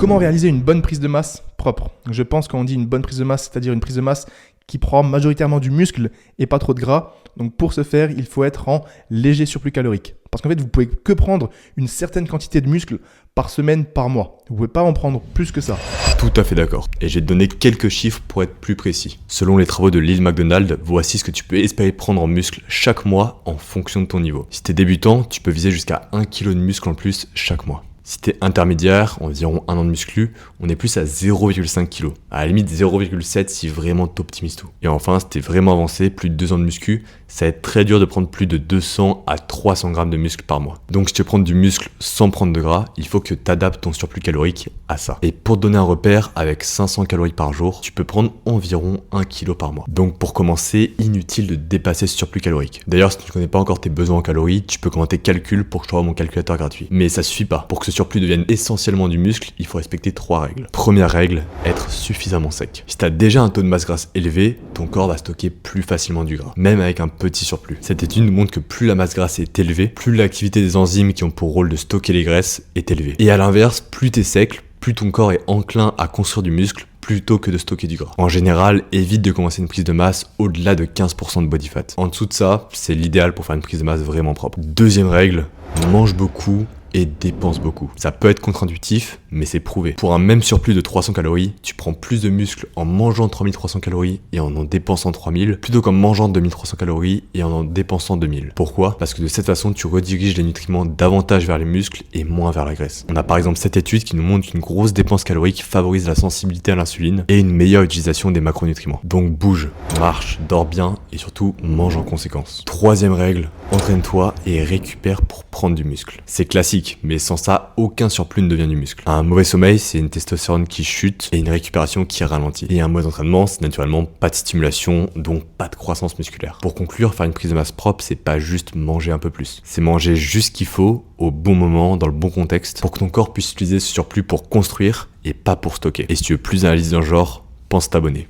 Comment réaliser une bonne prise de masse propre? Je pense qu'on dit une bonne prise de masse, c'est-à-dire une prise de masse qui prend majoritairement du muscle et pas trop de gras. Donc pour ce faire, il faut être en léger surplus calorique. Parce qu'en fait, vous pouvez que prendre une certaine quantité de muscle par semaine, par mois. Vous ne pouvez pas en prendre plus que ça. Tout à fait d'accord. Et j'ai donné quelques chiffres pour être plus précis. Selon les travaux de Lyle McDonald, voici ce que tu peux espérer prendre en muscle chaque mois en fonction de ton niveau. Si tu es débutant, tu peux viser jusqu'à 1 kg de muscle en plus chaque mois. Si t'es intermédiaire, environ 1 an de muscu, on est plus à 0,5 kg. À la limite 0,7 si vraiment t'optimises tout. Et enfin, si t'es vraiment avancé, plus de 2 ans de muscu, ça va être très dur de prendre plus de 200 à 300 grammes de muscle par mois. Donc si tu veux prendre du muscle sans prendre de gras, il faut que tu adaptes ton surplus calorique à ça. Et pour te donner un repère, avec 500 calories par jour, tu peux prendre environ 1 kg par mois. Donc pour commencer, inutile de dépasser ce surplus calorique. D'ailleurs, si tu ne connais pas encore tes besoins en calories, tu peux commenter calcul pour que je t'envoie mon calculateur gratuit. Mais ça suffit pas. Pour que ce surplus devienne essentiellement du muscle, il faut respecter 3 règles. Première règle, être suffisamment sec. Si tu as déjà un taux de masse grasse élevé, ton corps va stocker plus facilement du gras, même avec un petit surplus. Cette étude nous montre que plus la masse grasse est élevée, plus l'activité des enzymes qui ont pour rôle de stocker les graisses est élevée. Et à l'inverse, plus tu es sec, plus ton corps est enclin à construire du muscle plutôt que de stocker du gras. En général, évite de commencer une prise de masse au-delà de 15% de body fat. En dessous de ça, c'est l'idéal pour faire une prise de masse vraiment propre. Deuxième règle, mange beaucoup et dépense beaucoup. Ça peut être contre-intuitif, mais c'est prouvé. Pour un même surplus de 300 calories, tu prends plus de muscle en mangeant 3300 calories et en dépensant 3000, plutôt qu'en mangeant 2300 calories et en dépensant 2000. Pourquoi? Parce que de cette façon, tu rediriges les nutriments davantage vers les muscles et moins vers la graisse. On a par exemple cette étude qui nous montre qu'une grosse dépense calorique favorise la sensibilité à l'insuline et une meilleure utilisation des macronutriments. Donc bouge, marche, dors bien et surtout mange en conséquence. Troisième règle, entraîne-toi et récupère pour prendre du muscle. C'est classique, mais sans ça, aucun surplus ne devient du muscle. Un mauvais sommeil, c'est une testostérone qui chute et une récupération qui ralentit. Et un mauvais entraînement, c'est naturellement pas de stimulation, donc pas de croissance musculaire. Pour conclure, faire une prise de masse propre, c'est pas juste manger un peu plus. C'est manger juste ce qu'il faut, au bon moment, dans le bon contexte, pour que ton corps puisse utiliser ce surplus pour construire et pas pour stocker. Et si tu veux plus d'analyse d'un genre, pense t'abonner.